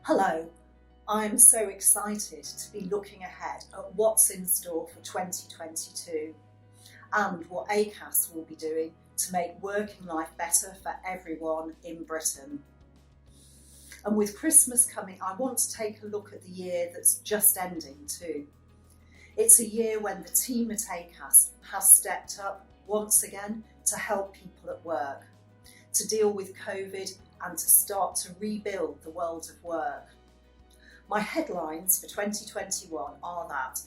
Hello, I'm so excited to be looking ahead at what's in store for 2022 and what Acas will be doing to make working life better for everyone in Britain. And with Christmas coming, I want to take a look at the year that's just ending too. It's a year when the team at Acas has stepped up once again to help people at work, to deal with COVID and to start to rebuild the world of work. My headlines for 2021 are that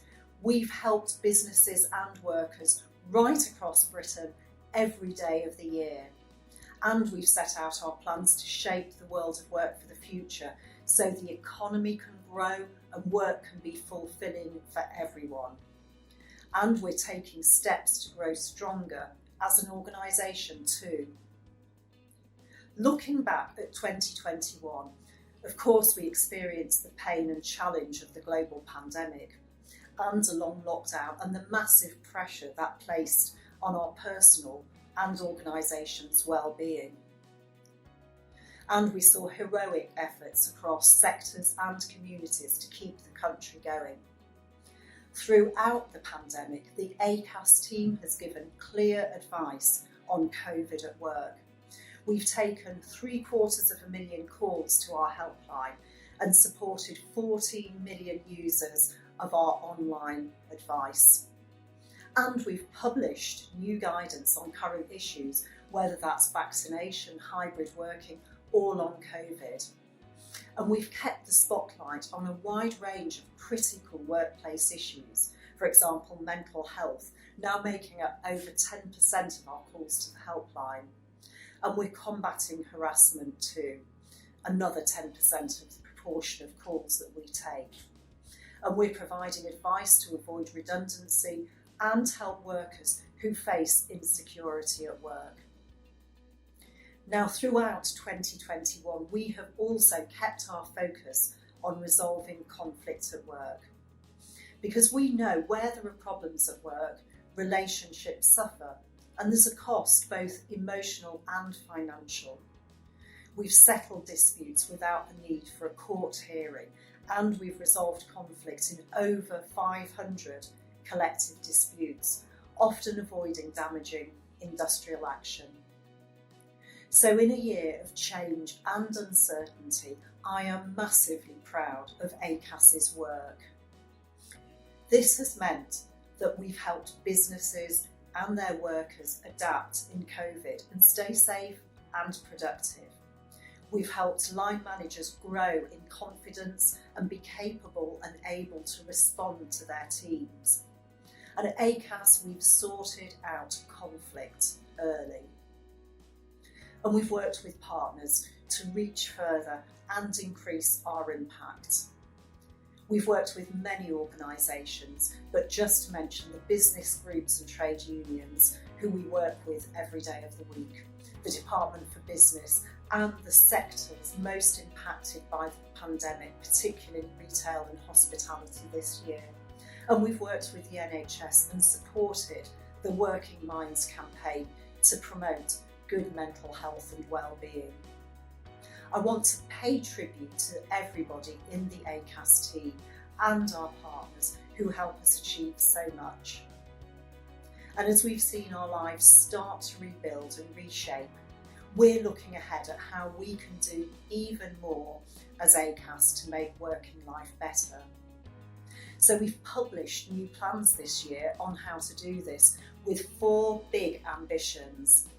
we've helped businesses and workers right across Britain every day of the year. And we've set out our plans to shape the world of work for the future so the economy can grow and work can be fulfilling for everyone. And we're taking steps to grow stronger as an organisation too. Looking back at 2021, of course we experienced the pain and challenge of the global pandemic and a long lockdown and the massive pressure that placed on our personal and organisations' well-being. And we saw heroic efforts across sectors and communities to keep the country going. Throughout the pandemic, the Acas team has given clear advice on COVID at work. We've taken 750,000 calls to our helpline and supported 14 million users of our online advice. And we've published new guidance on current issues, whether that's vaccination, hybrid working, or on COVID. And we've kept the spotlight on a wide range of critical workplace issues, for example, mental health, now making up over 10% of our calls to the helpline. And we're combating harassment too, another 10% of the proportion of calls that we take. And we're providing advice to avoid redundancy and help workers who face insecurity at work. Now, throughout 2021, we have also kept our focus on resolving conflicts at work. Because we know where there are problems at work, relationships suffer, and there's a cost, both emotional and financial. We've settled disputes without the need for a court hearing, and we've resolved conflict in over 500 collective disputes, often avoiding damaging industrial action. So in a year of change and uncertainty, I am massively proud of Acas's work. This has meant that we've helped businesses and their workers adapt in COVID and stay safe and productive. We've helped line managers grow in confidence and be capable and able to respond to their teams. And at Acas, we've sorted out conflict early. And we've worked with partners to reach further and increase our impact. We've worked with many organisations, but just to mention the business groups and trade unions who we work with every day of the week, the Department for Business and the sectors most impacted by the pandemic, particularly retail and hospitality this year. And we've worked with the NHS and supported the Working Minds campaign to promote good mental health and well-being. I want to pay tribute to everybody in the Acas team and our partners who help us achieve so much. And as we've seen our lives start to rebuild and reshape, we're looking ahead at how we can do even more as Acas to make working life better. So we've published new plans this year on how to do this with 4 big ambitions.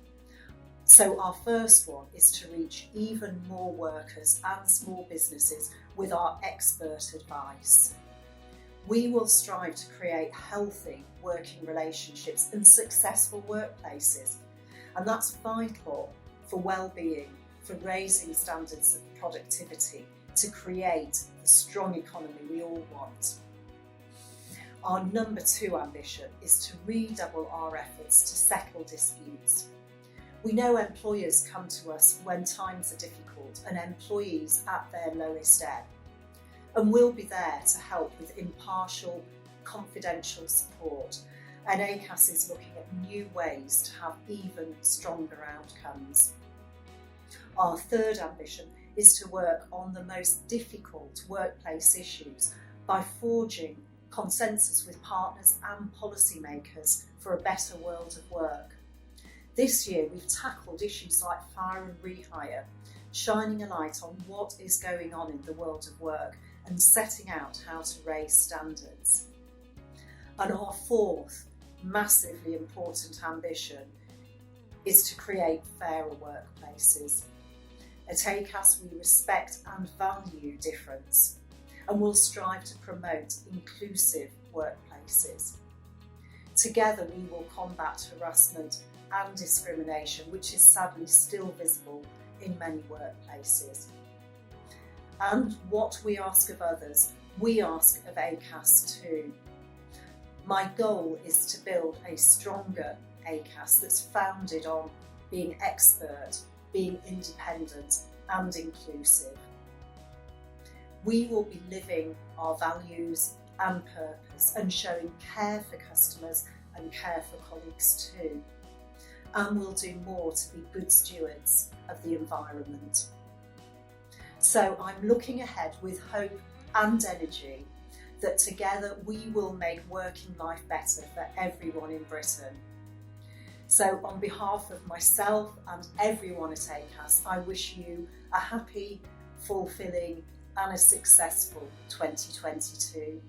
So our first one is to reach even more workers and small businesses with our expert advice. We will strive to create healthy working relationships and successful workplaces, and that's vital for well-being, for raising standards of productivity, to create the strong economy we all want. Our number 2 ambition is to redouble our efforts to settle disputes. We know employers come to us when times are difficult and employees at their lowest ebb. And we'll be there to help with impartial, confidential support. And Acas is looking at new ways to have even stronger outcomes. Our third ambition is to work on the most difficult workplace issues by forging consensus with partners and policymakers for a better world of work. This year we've tackled issues like fire and rehire, shining a light on what is going on in the world of work and setting out how to raise standards. And our fourth massively important ambition is to create fairer workplaces. At Acas we respect and value difference and will strive to promote inclusive workplaces. Together we will combat harassment and discrimination, which is sadly still visible in many workplaces. And what we ask of others, we ask of Acas too. My goal is to build a stronger Acas that's founded on being expert, being independent and inclusive. We will be living our values and purpose and showing care for customers and care for colleagues too. And we'll do more to be good stewards of the environment. So I'm looking ahead with hope and energy that together we will make working life better for everyone in Britain. So on behalf of myself and everyone at Acas, I wish you a happy, fulfilling and a successful 2022.